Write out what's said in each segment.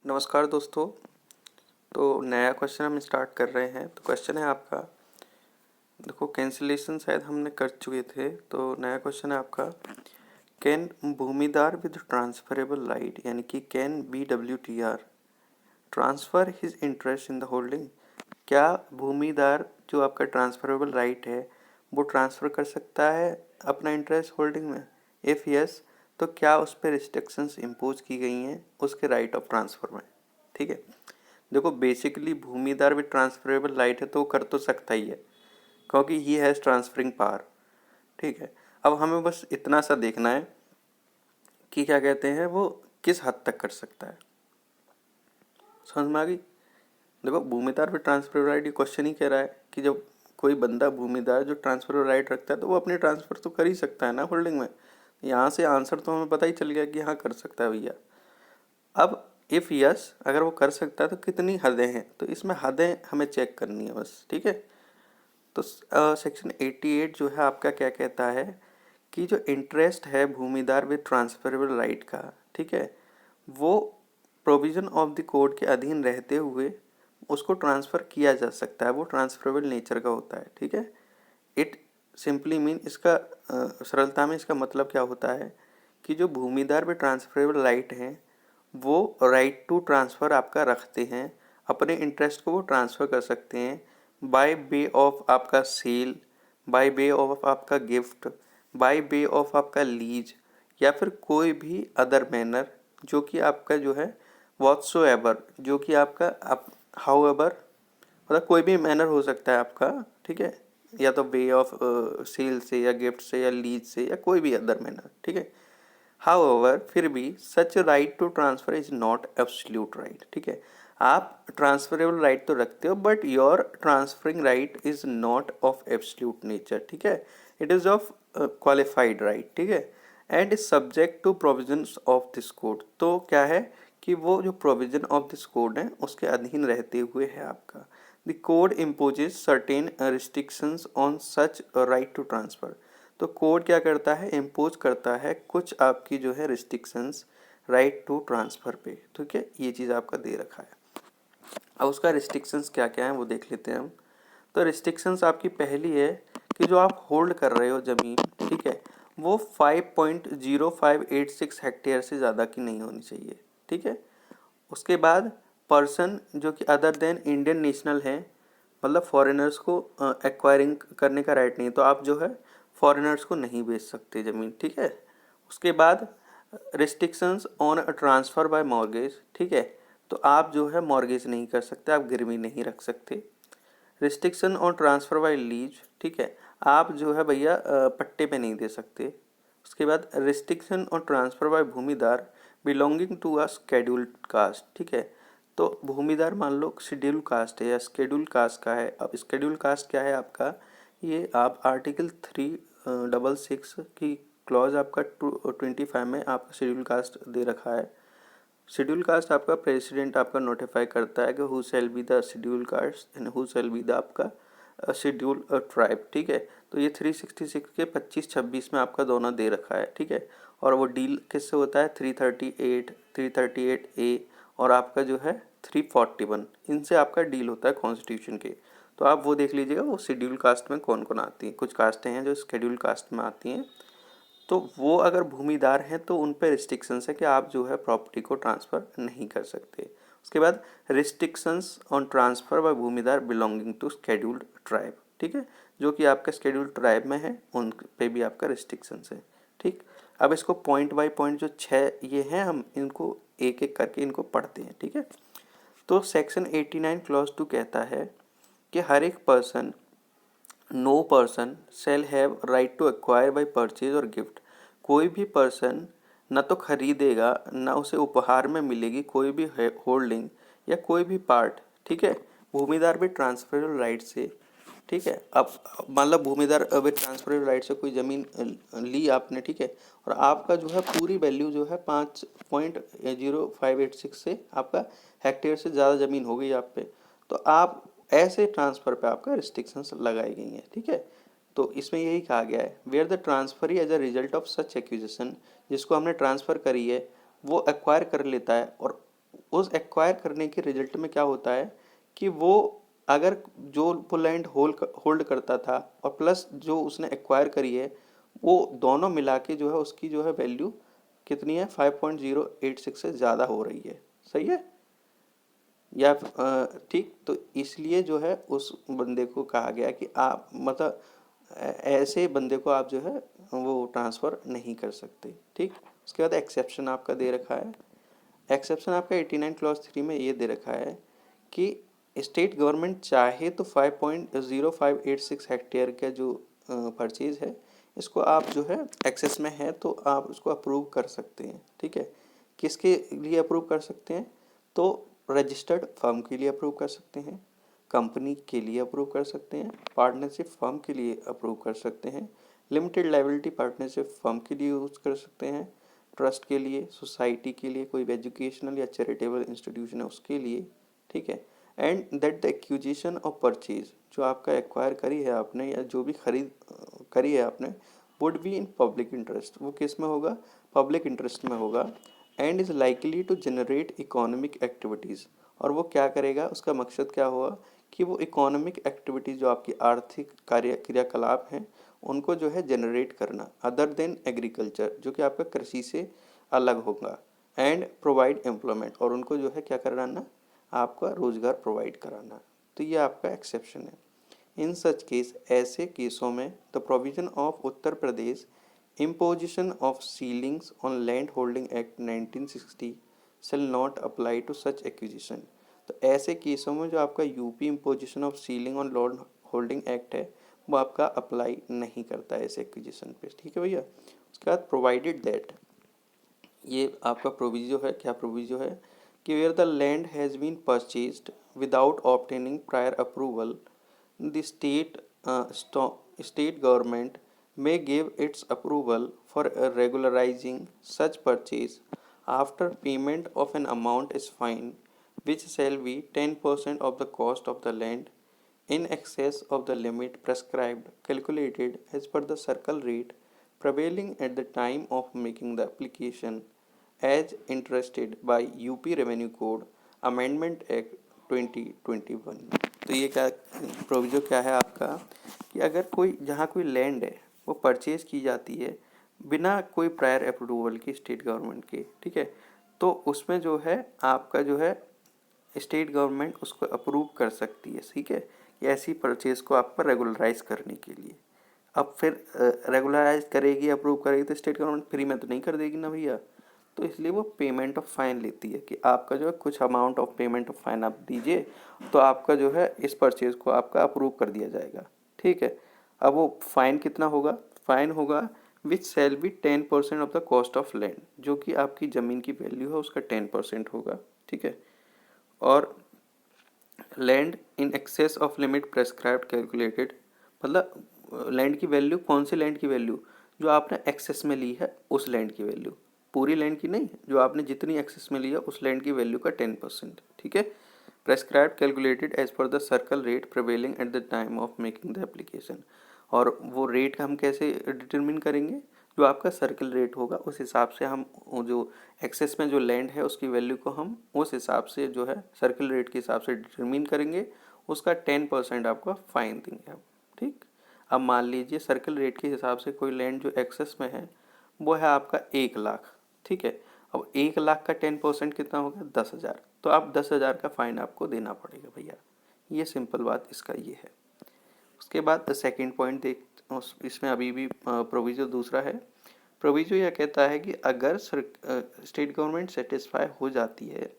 नमस्कार दोस्तों। तो नया क्वेश्चन हम स्टार्ट कर रहे हैं। तो क्वेश्चन है आपका, देखो कैंसिलेशन शायद हमने कर चुके थे। तो नया क्वेश्चन है आपका, कैन भूमिदार विद ट्रांसफरेबल राइट यानी कि can BWTR transfer his interest in the holding. क्या भूमिदार जो आपका ट्रांसफरेबल राइट है वो ट्रांसफ़र कर सकता है अपना इंटरेस्ट होल्डिंग में? इफ़ यस, तो क्या उस पर रिस्ट्रिक्शंस इम्पोज की गई हैं उसके राइट ऑफ ट्रांसफ़र में? ठीक है, देखो बेसिकली भूमिदार भी ट्रांसफरेबल राइट है तो वो कर तो सकता ही है क्योंकि ही हैज़ ट्रांसफरिंग पावर। ठीक है, अब हमें बस इतना सा देखना है कि क्या कहते हैं वो किस हद तक कर सकता है। समझ में आ गई? देखो भूमिदार पे ट्रांसफर राइट, ये क्वेश्चन ही कह रहा है कि जब कोई बंदा भूमिदार जो ट्रांसफर राइट रखता है तो वो अपने ट्रांसफर तो कर ही सकता है ना होल्डिंग में। यहाँ से आंसर तो हमें पता ही चल गया कि हाँ कर सकता है भैया। अब इफ़ यस, अगर वो कर सकता है तो कितनी हदें हैं, तो इसमें हदें हमें चेक करनी है बस। ठीक है, तो सेक्शन 88 जो है आपका क्या कहता है कि जो इंटरेस्ट है भूमिदार विद ट्रांसफरेबल राइट का, ठीक है, वो प्रोविज़न ऑफ द कोड के अधीन रहते हुए उसको ट्रांसफ़र किया जा सकता है। वो ट्रांसफरेबल नेचर का होता है। ठीक है, इट सिंपली मीन, इसका सरलता में इसका मतलब क्या होता है कि जो भूमिदार पे ट्रांसफरेबल राइट हैं वो राइट टू ट्रांसफ़र आपका रखते हैं, अपने इंटरेस्ट को वो ट्रांसफ़र कर सकते हैं बाय वे ऑफ आपका सेल, बाय वे ऑफ आपका गिफ्ट, बाय वे ऑफ आपका लीज, या फिर कोई भी अदर मैनर जो कि आपका जो है व्हाटसोएवर, जो कि आपका आप हाउएवर, मतलब कोई भी मैनर हो सकता है आपका। ठीक है, या तो वे ऑफ सेल से या गिफ्ट से या लीज से या कोई भी अदर मैनर। ठीक है, हाउएवर फिर भी such right to transfer is not absolute right. ठीक है, आप ट्रांसफरेबल राइट तो रखते हो but your transferring right is not of absolute nature. ठीक है, it is of qualified right. ठीक है, and is subject to provisions of this code. तो क्या है कि वो जो प्रोविजन ऑफ दिस कोड है उसके अधीन रहते हुए है आपका। The code imposes certain restrictions on such right to transfer. तो कोड क्या करता है, इम्पोज करता है कुछ आपकी जो है रिस्ट्रिक्शंस राइट टू ट्रांसफ़र पे। ठीक है, ये चीज़ आपका दे रखा है। अब उसका रिस्ट्रिक्शंस क्या क्या है वो देख लेते हैं हम। तो रिस्ट्रिक्शंस आपकी पहली है कि जो आप होल्ड कर रहे हो ज़मीन, ठीक है, वो 5.0586 हेक्टेयर से ज़्यादा की नहीं होनी चाहिए। ठीक है, उसके बाद पर्सन जो कि अदर देन इंडियन नेशनल है, मतलब फॉरेनर्स को एक्वायरिंग करने का राइट नहीं है, तो आप जो है फॉरेनर्स को नहीं बेच सकते ज़मीन। ठीक है, उसके बाद restrictions on transfer bye mortgage. ठीक है, तो आप जो है मॉर्गेज नहीं कर सकते, आप गिरवी नहीं रख सकते। Restriction on transfer bye lease. ठीक है, आप जो है भैया पट्टे पे नहीं दे सकते। उसके बाद restriction on transfer by bhumidar belonging to a scheduled caste. ठीक है, तो भूमिदार मान लो शेड्यूल कास्ट है या शेड्यूल कास्ट का है। अब शेड्यूल कास्ट क्या है आपका, ये आप आर्टिकल 366 की क्लॉज आपका 25 में आपका शेड्यूल कास्ट दे रखा है। शेड्यूल कास्ट आपका प्रेसिडेंट आपका नोटिफाई करता है कि who shall be the schedule caste and who shall be the आपका शेड्यूल ट्राइब। ठीक है, तो ये 366 के 25-26 में आपका दोनों दे रखा है। ठीक है, और वो डील किससे होता है, 338 ए और आपका जो है 341, इनसे आपका डील होता है कॉन्स्टिट्यूशन के। तो आप वो देख लीजिएगा वो शेड्यूल कास्ट में कौन कौन आती हैं। कुछ कास्टें हैं जो शेड्यूल कास्ट में आती हैं, तो वो अगर भूमिदार हैं तो उन पर रिस्ट्रिक्शंस है कि आप जो है प्रॉपर्टी को ट्रांसफ़र नहीं कर सकते। उसके बाद restrictions on transfer by bhumidar belonging to scheduled tribe. ठीक है, जो कि आपका शेड्यूल्ड ट्राइब में है उन पे भी आपका रिस्ट्रिक्शंस है। ठीक, अब इसको पॉइंट बाय पॉइंट जो 6 ये हैं हम इनको एक एक करके इनको पढ़ते हैं। ठीक है, तो सेक्शन 89 क्लॉज 2 कहता है कि हर एक person, no person shall have right to acquire by purchase और गिफ्ट। कोई भी पर्सन न तो खरीदेगा न उसे उपहार में मिलेगी कोई भी होल्डिंग या कोई भी पार्ट। ठीक है, भूमिदार भी ट्रांसफरेबल राइट से। ठीक है, अब मान लो भूमिदार अभी ट्रांसफरेबल राइट से कोई ज़मीन ली आपने। ठीक है, और आपका जो है पूरी वैल्यू जो है 5.0586 से आपका हेक्टेयर से ज़्यादा ज़मीन हो गई आप पे, तो आप ऐसे ट्रांसफ़र पे आपका रिस्ट्रिक्शंस लगाई गई हैं। ठीक है, तो इसमें यही कहा गया है where the transfer as a result of such acquisition, जिसको हमने ट्रांसफ़र करी है वो एक्वायर कर लेता है और उस एक्वायर करने के रिजल्ट में क्या होता है कि वो अगर जो वो लैंड होल्ड करता था और प्लस जो उसने एक्वायर करी है, वो दोनों मिला के जो है उसकी जो है वैल्यू कितनी है, 5.086 से ज़्यादा हो रही है। सही है या ठीक। तो इसलिए जो है उस बंदे को कहा गया कि आप मतलब ऐसे बंदे को आप जो है वो ट्रांसफ़र नहीं कर सकते। ठीक। उसके बाद एक्सेप्शन आपका दे रखा है। एक्सेप्शन आपका 89 क्लॉज 3 में ये दे रखा है कि स्टेट गवर्नमेंट चाहे तो 5.0586 हेक्टेयर का जो परचेज है, इसको आप जो है एक्सेस में है तो आप उसको अप्रूव कर सकते हैं। ठीक है। किसके लिए अप्रूव कर सकते हैं, तो रजिस्टर्ड फर्म के लिए अप्रूव कर सकते हैं, कंपनी के लिए अप्रूव कर सकते हैं, पार्टनरशिप फर्म के लिए अप्रूव कर सकते हैं, लिमिटेड लायबिलिटी पार्टनरशिप फर्म के लिए यूज़ कर सकते हैं, ट्रस्ट के लिए, सोसाइटी के लिए, कोई एजुकेशनल या चैरिटेबल इंस्टीट्यूशन है उसके लिए। ठीक है। And that the acquisition of purchase, जो आपका एक्वायर करी है आपने या जो भी खरीद करी है आपने, would be in public interest, वो किस में होगा, पब्लिक इंटरेस्ट में होगा। And is likely to generate economic activities, और वो क्या करेगा, उसका मकसद क्या हुआ कि वो इकोनॉमिक एक्टिविटीज़ जो आपकी आर्थिक कार्य क्रियाकलाप हैं उनको जो है जनरेट करना, अदर देन एग्रीकल्चर, जो कि आपका कृषि से अलग होगा। एंड प्रोवाइड एम्प्लॉयमेंट, और उनको जो है क्या कराना, आपका रोज़गार प्रोवाइड कराना। तो ये आपका एक्सेप्शन है। इन सच केस, ऐसे केसों में the provision of Uttar Pradesh imposition of ceilings on land holding act 1960 shall not apply to such acquisition. तो ऐसे केसों में जो आपका UP imposition of ceiling on land holding act है वो आपका अप्लाई नहीं करता है ऐसे एक्विजिशन पे। ठीक है भैया। उसके बाद प्रोवाइडेड दैट, ये आपका प्रोविजो है, क्या प्रोविजो है कि where the land has been purchased without obtaining prior approval, the state government may give its approval for regularizing such purchase after payment of an amount is fine, which shall be 10% of the cost of the land in excess of the limit prescribed, calculated as per the circle rate prevailing at the time of making the application, as interested by UP Revenue Code Amendment Act 2021। तो ये क्या proviso क्या है आपका कि अगर कोई जहाँ कोई लैंड है वो परचेज की जाती है बिना कोई प्रायर अप्रूवल की स्टेट गवर्नमेंट के, ठीक है, तो उसमें जो है आपका जो है स्टेट गवर्नमेंट उसको अप्रूव कर सकती है। ठीक है। ये ऐसी परचेज को आप पर रेगुलराइज करने के लिए। अब फिर रेगुलराइज करेगी, अप्रूव करेगी तो स्टेट गवर्नमेंट फ्री में तो नहीं कर देगी ना भैया, तो इसलिए वो पेमेंट ऑफ फाइन लेती है कि आपका जो है कुछ amount of payment of fine आप दीजिए तो आपका जो है इस परचेज को आपका अप्रूव कर दिया जाएगा। ठीक है। अब वो फाइन कितना होगा, फाइन होगा which shall be 10% of the cost of land, जो कि आपकी ज़मीन की वैल्यू है उसका 10% होगा। ठीक है। और land in excess of limit prescribed calculated, मतलब लैंड की वैल्यू, कौन सी लैंड की वैल्यू, जो आपने एक्सेस में ली है उस लैंड की वैल्यू, पूरी लैंड की नहीं, जो आपने जितनी एक्सेस में ली है उस लैंड की वैल्यू का 10%। ठीक है। Prescribed calculated as per the circle rate prevailing at the time of making the application, और वो रेट हम कैसे डिटरमिन करेंगे, जो आपका सर्कल रेट होगा उस हिसाब से हम जो एक्सेस में जो लैंड है उसकी वैल्यू को हम उस हिसाब से जो है सर्कल रेट के हिसाब से डिटरमिन करेंगे, उसका 10% आपका फाइन देंगे हम। ठीक। अब मान लीजिए सर्कल रेट के हिसाब से कोई लैंड जो एक्सेस में है वो है आपका 1 लाख। ठीक है। अब 1 लाख का 10% कितना हो गया, 10,000, तो आप 10,000 का फाइन आपको देना पड़ेगा भैया। ये सिंपल बात इसका ये है। उसके बाद सेकेंड पॉइंट देख, इसमें अभी भी प्रोविजो दूसरा है। प्रोविजो यह कहता है कि अगर स्टेट गवर्नमेंट सेटिस्फाई हो जाती है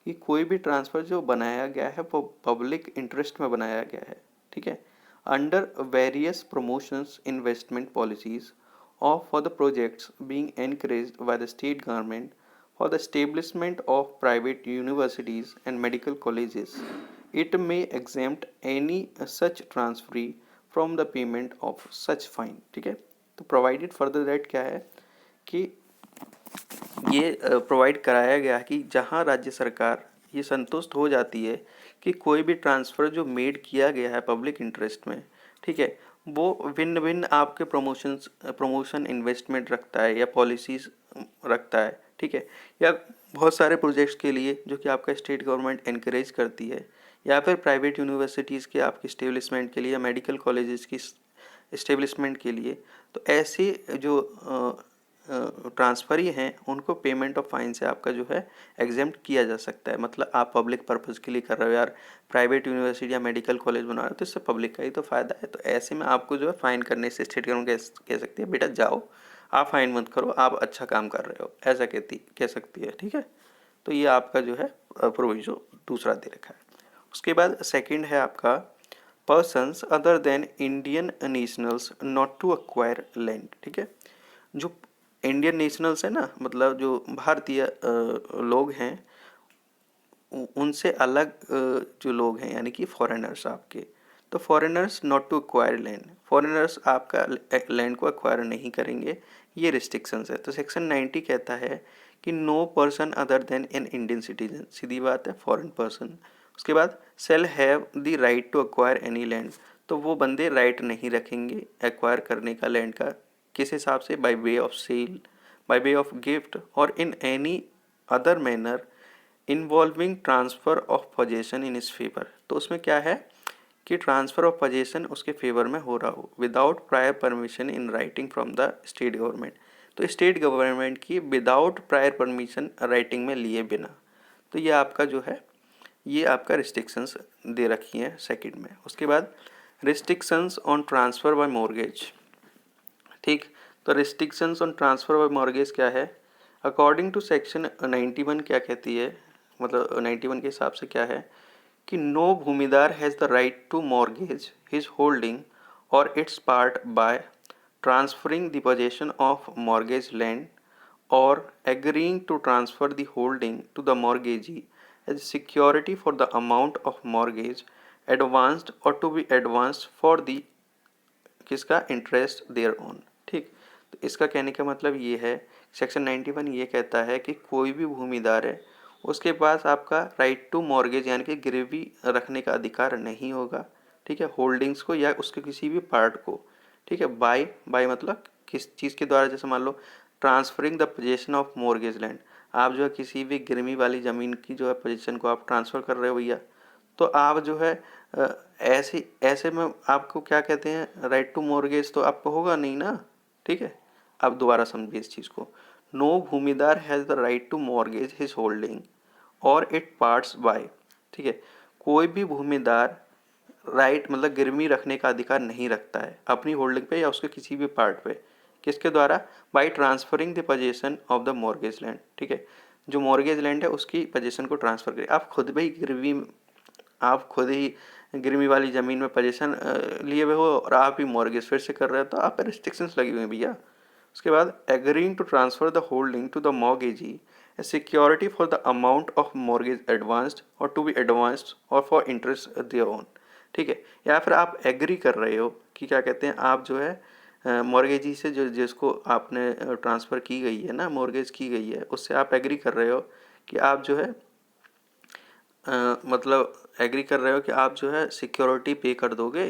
कि कोई भी ट्रांसफ़र जो बनाया गया है वो पब्लिक इंटरेस्ट में बनाया गया है, ठीक है, under various promotions investment policies of for the projects being encouraged by the state government for the establishment of private universities and medical colleges, it may exempt any such transferee from the payment of such fine। ठीक है। तो provided further that क्या है कि ये provide कराया गया कि जहाँ राज्य सरकार ये संतुष्ट हो जाती है कि कोई भी ट्रांसफ़र जो मेड किया गया है पब्लिक इंटरेस्ट में, ठीक है, वो भिन्न भिन्न आपके प्रमोशन इन्वेस्टमेंट रखता है या पॉलिसीज़ रखता है, ठीक है, या बहुत सारे प्रोजेक्ट्स के लिए जो कि आपका स्टेट गवर्नमेंट एनकरेज करती है, या फिर प्राइवेट यूनिवर्सिटीज़ के आपके इस्टेब्लिशमेंट के लिए या मेडिकल कॉलेजेस की इस्टेब्लिशमेंट के लिए, तो ऐसे जो ट्रांसफ़र ही हैं उनको पेमेंट ऑफ फाइन से आपका जो है एग्जेम्प्ट किया जा सकता है। मतलब आप पब्लिक पर्पज़ के लिए कर रहे हो यार, प्राइवेट यूनिवर्सिटी या मेडिकल कॉलेज बना रहे हो, तो इससे पब्लिक का ही तो फ़ायदा है। तो ऐसे में आपको जो है फ़ाइन करने से स्टेट गवर्नमेंट कह सकती है बेटा जाओ, आप फाइन मत करो, आप अच्छा काम कर रहे हो, ऐसा कह सकती है। ठीक है, तो ये आपका जो है प्रोविजो दूसरा दे रखा है। उसके बाद सेकंड है आपका persons other than Indian nationals not to acquire land. ठीक है, जो इंडियन नेशनल्स है ना, मतलब जो भारतीय लोग हैं, उनसे अलग जो लोग हैं यानी कि फॉरेनर्स आपके, तो foreigners not to acquire land, foreigners आपका लैंड को एक्वायर नहीं करेंगे, ये रिस्ट्रिक्शंस है। तो सेक्शन 90 कहता है कि no person other than an Indian citizen, सीधी बात है फॉरेन पर्सन। उसके बाद shall have the right to acquire any land, तो वो बंदे राइट नहीं रखेंगे एक्वायर करने का लैंड का, किस हिसाब से, by way of sale, by way of gift और in any other manner involving transfer of possession in his favour. तो उसमें क्या है कि ट्रांसफ़र ऑफ पोजेसन उसके फेवर में हो रहा हो without prior permission in writing from the state government, तो स्टेट गवर्नमेंट की विदाउट प्रायर परमिशन राइटिंग में लिए बिना। तो ये आपका जो है ये आपका रिस्ट्रिक्शंस दे रखी हैं सेकंड में। उसके बाद restrictions on transfer bye mortgage. ठीक, तो restrictions on transfer bye mortgage क्या है, अकॉर्डिंग टू सेक्शन 91 क्या कहती है, मतलब 91 के हिसाब से क्या है कि no bhumidar has the right to mortgage his holding और its part by transferring the possession of mortgage land और agreeing to transfer the holding to the mortgagee as security for the amount of mortgage advanced और to be advanced for the किसका interest thereon. ठीक, तो इसका कहने का मतलब ये है, सेक्शन 91 ये कहता है कि कोई भी भूमिदार है उसके पास आपका राइट टू मॉर्गेज यानी कि गिरवी रखने का अधिकार नहीं होगा। ठीक है, होल्डिंग्स को या उसके किसी भी पार्ट को। ठीक है, बाय मतलब किस चीज़ के द्वारा, जैसे मान लो transferring the possession of mortgage land, आप जो है किसी भी गिरवी वाली ज़मीन की जो है पोजीशन को आप ट्रांसफ़र कर रहे हो भैया, तो आप जो है ऐसे में आपको क्या कहते हैं, राइट टू मॉर्गेज तो आपको होगा नहीं ना। ठीक है, आप दोबारा समझिए इस चीज़ को, no bhumidar has the right to mortgage his holding और इट पार्ट्स बाय। ठीक है, कोई भी भूमिदार राइट मतलब गिरवी रखने का अधिकार नहीं रखता है अपनी होल्डिंग पे या उसके किसी भी पार्ट पे, किसके द्वारा, by transferring the position of the mortgage land. ठीक है, जो मॉर्गेज लैंड है उसकी पोजीशन को ट्रांसफ़र करें, आप खुद ही गिरवी वाली ज़मीन में पोजीशन लिए हुए हो और आप ही मॉर्गेज फिर से कर रहे हो, तो आप पर रिस्ट्रिक्शंस लगी हुई हैं भैया। उसके बाद agreeing to transfer the holding to the mortgagee a security for the amount of mortgage advanced और to be advanced or for interest thereon. ठीक है, या फिर आप एग्री कर रहे हो कि क्या कहते हैं, आप जो है मॉर्गेजी से जो जिसको आपने ट्रांसफ़र की गई है ना, मॉर्गेज की गई है, उससे आप एग्री कर रहे हो कि आप जो है मतलब एग्री कर रहे हो कि आप जो है सिक्योरिटी पे कर दोगे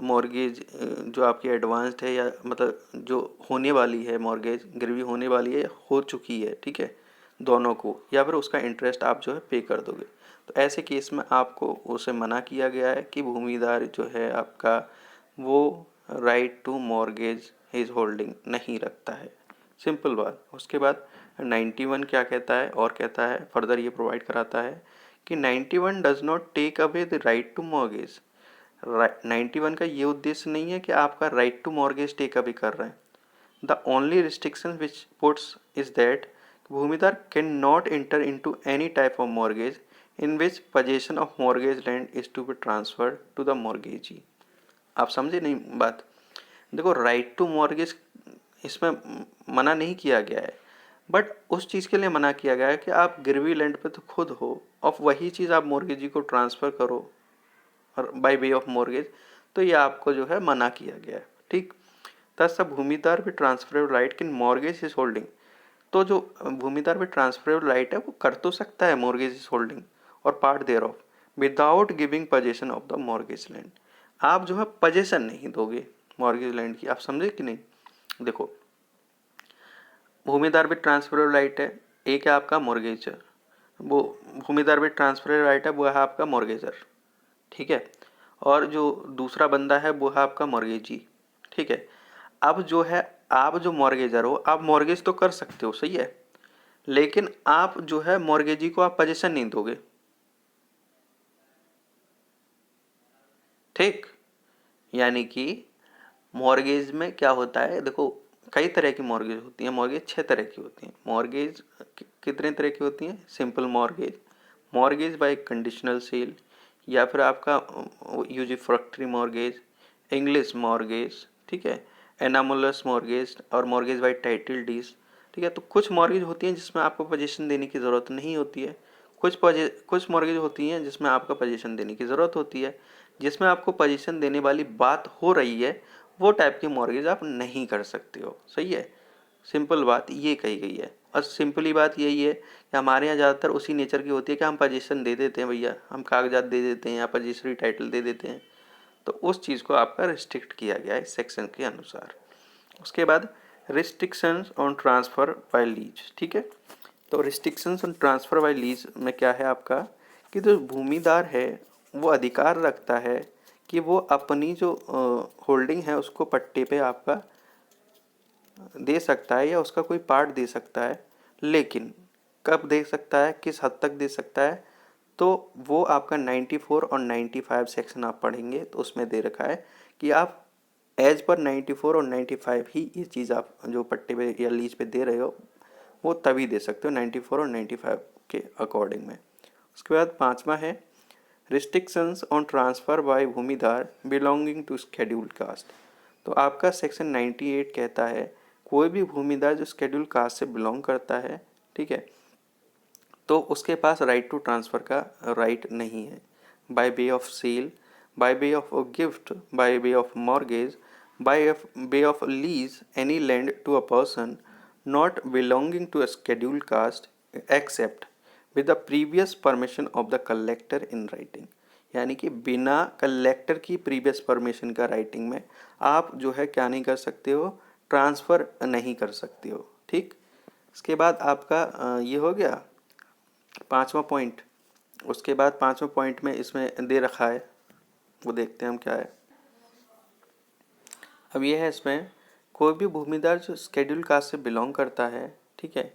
मॉर्गेज जो आपकी एडवांस्ड है, या मतलब जो होने वाली है मॉर्गेज गिरवी होने वाली है, हो चुकी है। ठीक है, दोनों को, या फिर उसका इंटरेस्ट आप जो है पे कर दोगे। तो ऐसे केस में आपको उसे मना किया गया है कि भूमिदार जो है आपका वो right to mortgage his holding नहीं रखता है, सिंपल बात। उसके बाद 91 क्या कहता है, और कहता है फर्दर ये प्रोवाइड कराता है कि 91 does not take away the right to mortgage. 91 का ये उद्देश्य नहीं है कि आपका right to mortgage take away कर रहे हैं। The only restriction which puts is that bhumidar can not enter into any type of mortgage in which possession of mortgage land is to be transferred to the mortgagee. आप समझे नहीं बात, देखो right to mortgage इसमें मना नहीं किया गया है, बट उस चीज़ के लिए मना किया गया है कि आप गिरवी लैंड पे तो खुद हो, अब वही चीज़ आप मॉर्गेजी को ट्रांसफ़र करो और बाय वे ऑफ मॉर्गेज, तो ये आपको जो है मना किया गया है। ठीक, तथा भूमिदार भी ट्रांसफरेबल राइट किन मॉर्गेज इज होल्डिंग, तो जो भूमिदार भी ट्रांसफरेबल राइट है वो कर तो सकता है mortgage his holding or part thereof without giving possession of the mortgage land. आप जो है पोजेशन नहीं दोगे मॉर्गेज लैंड की, आप समझे कि नहीं। देखो भूमिदार भी ट्रांसफरेबल राइट है, एक है आपका मॉर्गेजर, वो भूमिदार विद ट्रांसफर राइट है, वो है आपका मॉर्गेजर, ठीक है। और जो दूसरा बंदा है वो है आपका मॉर्गेजी, ठीक है। अब जो है, आप जो मॉर्गेजर हो, आप मॉर्गेज तो कर सकते हो, सही है, लेकिन आप जो है मॉर्गेजी को आप पोजीशन नहीं दोगे, ठीक। यानी कि मॉर्गेज में क्या होता है, देखो कई तरह की मॉर्गेज होती है, मॉर्गेज 6 तरह की होती हैं। मॉर्गेज कितने तरह की होती हैं? Simple mortgage, mortgage bye conditional cell, या फिर आपका यूजिफ्रैक्टरी मॉर्गेज, इंग्लिश मॉर्गेज, ठीक है, एनामुलस मॉर्गेज और मॉर्गेज बाय टाइटल डीज, ठीक है। तो कुछ मॉर्गेज होती हैं जिसमें आपको पोजीशन देने की ज़रूरत नहीं होती है, कुछ मॉर्गेज होती हैं जिसमें आपको पोजीशन देने की ज़रूरत होती है। जिसमें आपको पोजीशन देने वाली बात हो रही है वो टाइप की मॉर्गेज आप नहीं कर सकते हो, सही है। सिंपल बात ये कही गई है, और सिंपली बात यही है कि हमारे यहाँ ज़्यादातर उसी नेचर की होती है कि हम पोजीशन दे देते हैं भैया, हम कागजात दे देते हैं या पोजीशनरी टाइटल दे देते हैं, तो उस चीज़ को आपका रिस्ट्रिक्ट किया गया है इस सेक्शन के अनुसार। उसके बाद restrictions on transfer bye lease, ठीक है। तो restrictions on transfer bye lease में क्या है आपका, कि जो भूमिदार है वो अधिकार रखता है कि वो अपनी जो होल्डिंग है उसको पट्टे पे आपका दे सकता है या उसका कोई पार्ट दे सकता है, लेकिन कब दे सकता है, किस हद तक दे सकता है, तो वो आपका 94 और 95 सेक्शन आप पढ़ेंगे तो उसमें दे रखा है कि आप एज पर 94 और 95 ही ये चीज़ आप जो पट्टे पे या लीज पे दे रहे हो वो तभी दे सकते हो 94 और 95 के अकॉर्डिंग में। उसके बाद पांचवा है restrictions on transfer by bhumidar belonging to scheduled caste. तो आपका सेक्शन 98 कहता है कोई भी भूमिदार जो शेड्यूल कास्ट से बिलोंग करता है, ठीक है, तो उसके पास राइट टू ट्रांसफ़र का राइट नहीं है। By way of sale, by way of gift, by way of mortgage, by way of lease any land to a person not belonging to a scheduled caste except with the previous permission of the collector in writing. यानी कि बिना collector की previous permission का writing में आप जो है क्या नहीं कर सकते हो, ट्रांसफ़र नहीं कर सकते हो, ठीक। इसके बाद आपका ये हो गया पांचवा पॉइंट। उसके बाद पांचवा पॉइंट में इसमें दे रखा है, वो देखते हैं हम क्या है। अब ये है इसमें कोई भी भूमिदार जो शेड्यूल कास्ट से बिलोंग करता है, ठीक है,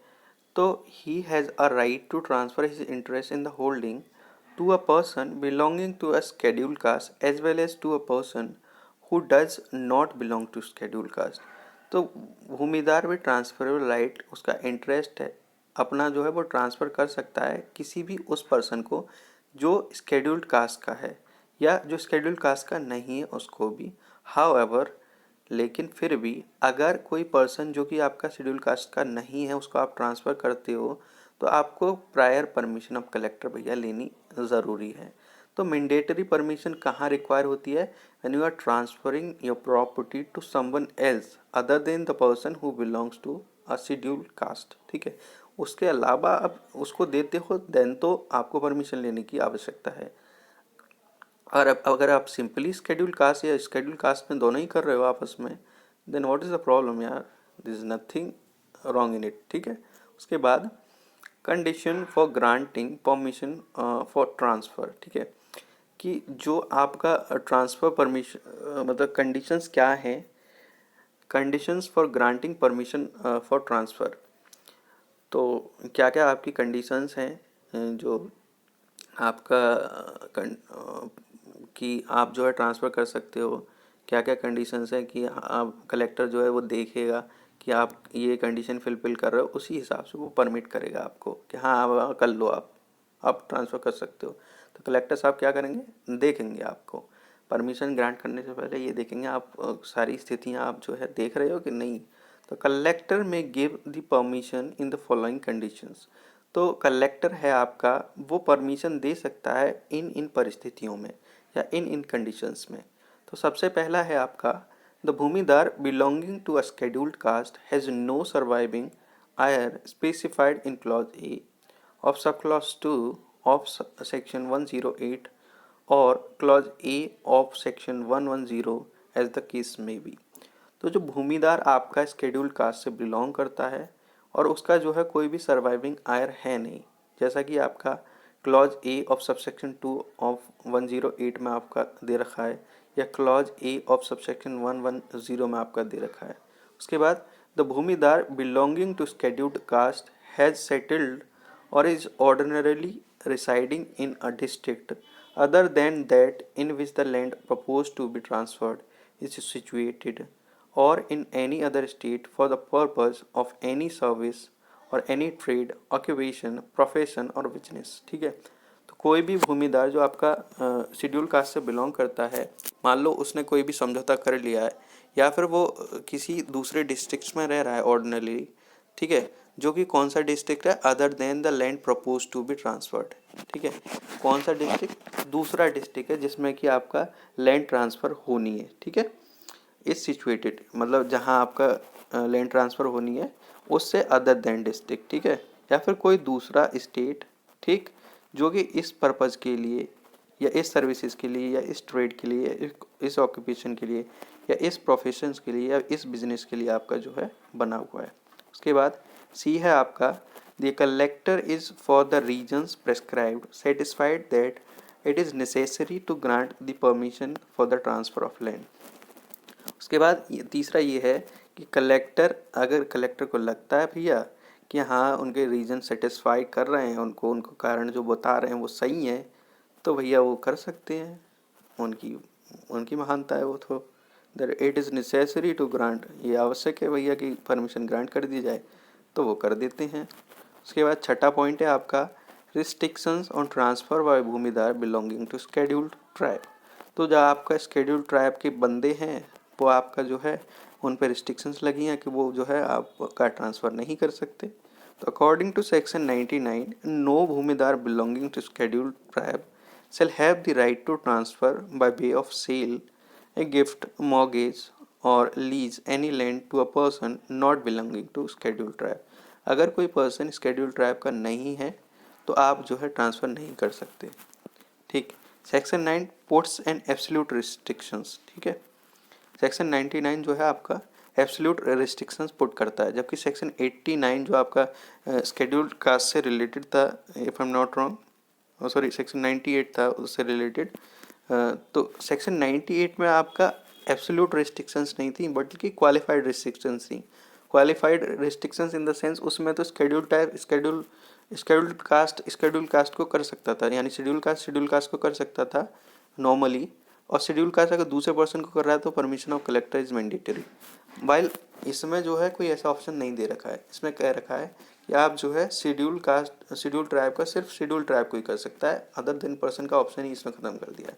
तो he has a right to transfer his interest in the holding to a person belonging to a schedule caste as well as to a person who does not belong to schedule caste. तो भूमिदार में transferable right, उसका interest है अपना जो है वो transfer कर सकता है किसी भी उस पर्सन को जो शेड्यूल्ड कास्ट का है या जो शेड्यूल्ड कास्ट का नहीं है उसको भी। हाउएवर, लेकिन फिर भी अगर कोई पर्सन जो कि आपका शेड्यूल कास्ट का नहीं है उसको आप ट्रांसफ़र करते हो तो आपको प्रायर परमिशन ऑफ कलेक्टर भैया लेनी ज़रूरी है। तो मैंडेटरी परमिशन कहाँ रिक्वायर होती है? When you are transferring your property to someone else other than the person who belongs to a scheduled caste, ठीक है। उसके अलावा आप उसको देते हो देन तो आपको परमिशन लेने की आवश्यकता है। और अब अगर आप सिंपली शेड्यूल कास्ट या शेड्यूल कास्ट में दोनों ही कर रहे हो आपस में, then what is the problem यार, this is nothing wrong in it, ठीक है। उसके बाद condition for granting permission for transfer, ठीक है, कि जो आपका ट्रांसफ़र परमिशन मतलब कंडीशंस क्या हैं, conditions for granting permission for transfer. तो क्या क्या आपकी कंडीशंस हैं जो आपका कि आप जो है ट्रांसफ़र कर सकते हो, क्या क्या कंडीशंस हैं कि आप कलेक्टर जो है वो देखेगा कि आप ये कंडीशन फुलफिल कर रहे हो, उसी हिसाब से वो परमिट करेगा आपको कि हाँ आप कर लो, आप ट्रांसफ़र कर सकते हो। तो कलेक्टर साहब क्या करेंगे, देखेंगे आपको परमिशन ग्रांट करने से पहले ये देखेंगे आप सारी स्थितियाँ आप जो है देख रहे हो कि नहीं। तो कलेक्टर में give the permission in the following conditions. तो कलेक्टर है आपका, वो परमिशन दे सकता है इन इन परिस्थितियों में या इन इन कंडीशंस में। तो सबसे पहला है आपका the bhumidar belonging to a scheduled caste has no surviving heir specified in clause A of sub clause 2 of section 108 और clause A of section 110 as the case may be. तो जो भूमिदार आपका शेड्यूल्ड कास्ट से बिलोंग करता है और उसका जो है कोई भी सर्वाइविंग आयर है नहीं, जैसा कि आपका clause A of subsection 2 of 108 में आपका दे रखा है, या क्लॉज ए ऑफ सबसेक्शन 110 में आपका दे रखा है। उसके बाद the bhumidar belonging to scheduled caste has settled और is ordinarily residing in a district other than that in which the land proposed to be transferred is situated, or in any other state for the purpose of any service or any trade, occupation, profession or business। ठीक है, तो कोई भी भूमिदार जो आपका schedule caste से belong करता है, मान लो उसने कोई भी समझौता कर लिया है या फिर वो किसी दूसरे डिस्ट्रिक्ट में रह रहा है ऑर्डिनरली, ठीक है, जो कि कौन सा डिस्ट्रिक्ट है, other than the land propose to be transferred. ठीक है, कौन सा डिस्ट्रिक्ट, दूसरा डिस्ट्रिक्ट है जिसमें कि आपका लैंड ट्रांसफ़र होनी है। ठीक है, इज सिचुएटेड मतलब जहां आपका लैंड ट्रांसफ़र होनी है उससे अदर देन डिस्ट्रिक्ट। ठीक है, या फिर कोई दूसरा स्टेट, ठीक, जो कि इस पर्पज़ के लिए या इस सर्विसेज के लिए या इस ट्रेड के लिए, इस ऑक्यूपेशन के लिए या इस प्रोफेशंस के लिए या इस बिजनेस के लिए आपका जो है बना हुआ है। उसके बाद सी है आपका the collector is for the reasons prescribed satisfied that it is necessary to grant the permission for the transfer of land. उसके बाद तीसरा ये है कि कलेक्टर, अगर कलेक्टर को लगता है भैया कि हाँ उनके रीजन सेटिस्फाई कर रहे हैं, उनको कारण जो बता रहे हैं वो सही है, तो भैया वो कर सकते हैं, उनकी उनकी महानता है वो। तो that it is necessary to grant, ये आवश्यक है भैया कि परमिशन ग्रांट कर दी जाए, तो वो कर देते हैं। उसके बाद छठा पॉइंट है आपका restrictions on transfer by bhumidar belonging to scheduled tribe. तो जो आपका शेड्यूल्ड ट्राइब के बंदे हैं वो आपका जो है उन पर रिस्ट्रिक्शंस लगी हैं कि वो जो है आपका ट्रांसफ़र नहीं कर सकते। तो according to section 99 no bhumidar belonging to scheduled tribe shall have the right to transfer by way of sale, a gift, mortgage or lease any land to a person not belonging to scheduled tribe। अगर कोई person scheduled tribe का नहीं है तो आप जो है transfer नहीं कर सकते। ठीक, section 9 puts and absolute restrictions. ठीक है, सेक्शन 99 जो है आपका एब्सोल्यूट रिस्ट्रिक्शंस पुट करता है, जबकि सेक्शन 89 जो आपका शेड्यूल्ड कास्ट से रिलेटेड था, if I am not wrong, sorry section 98 था उससे रिलेटेड। तो सेक्शन 98 में आपका एब्सोल्यूट रिस्ट्रिक्शंस नहीं थी बल्कि क्वालिफाइड रिस्ट्रिक्शंस थी। Qualified restrictions in the sense उसमें तो शेड्यूल्ड कास्ट को कर सकता था, यानी शेड्यूल कास्ट को कर सकता था नॉर्मली, और शेड्यूल कास्ट अगर दूसरे पर्सन को कर रहा है तो permission of collector is mandatory. While इसमें जो है कोई ऐसा ऑप्शन नहीं दे रखा है, इसमें कह रखा है कि आप जो है शेड्यूल ट्राइब का सिर्फ शेड्यूल ट्राइब को ही कर सकता है, अदर देन पर्सन का ऑप्शन ही इसमें ख़त्म कर दिया है।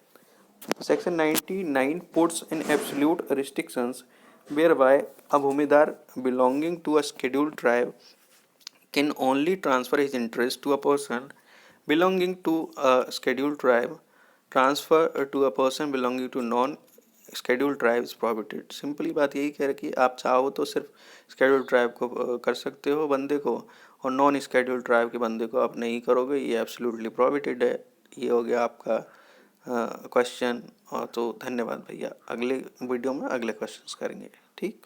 Section 99 puts in absolute restrictions whereby a भूमिदार belonging to a scheduled tribe can only transfer his interest to a person belonging to a scheduled tribe। Transfer to a person belonging to non scheduled tribe is prohibited। Simply बात यही कह रही है कि आप चाहो तो सिर्फ scheduled tribe को कर सकते हो बंदे को, और नॉन scheduled tribe के बंदे को आप नहीं करोगे, ये एब्सोल्युटली prohibited है। ये हो गया आपका क्वेश्चन। और तो धन्यवाद भैया, अगले वीडियो में अगले क्वेश्चंस करेंगे। ठीक।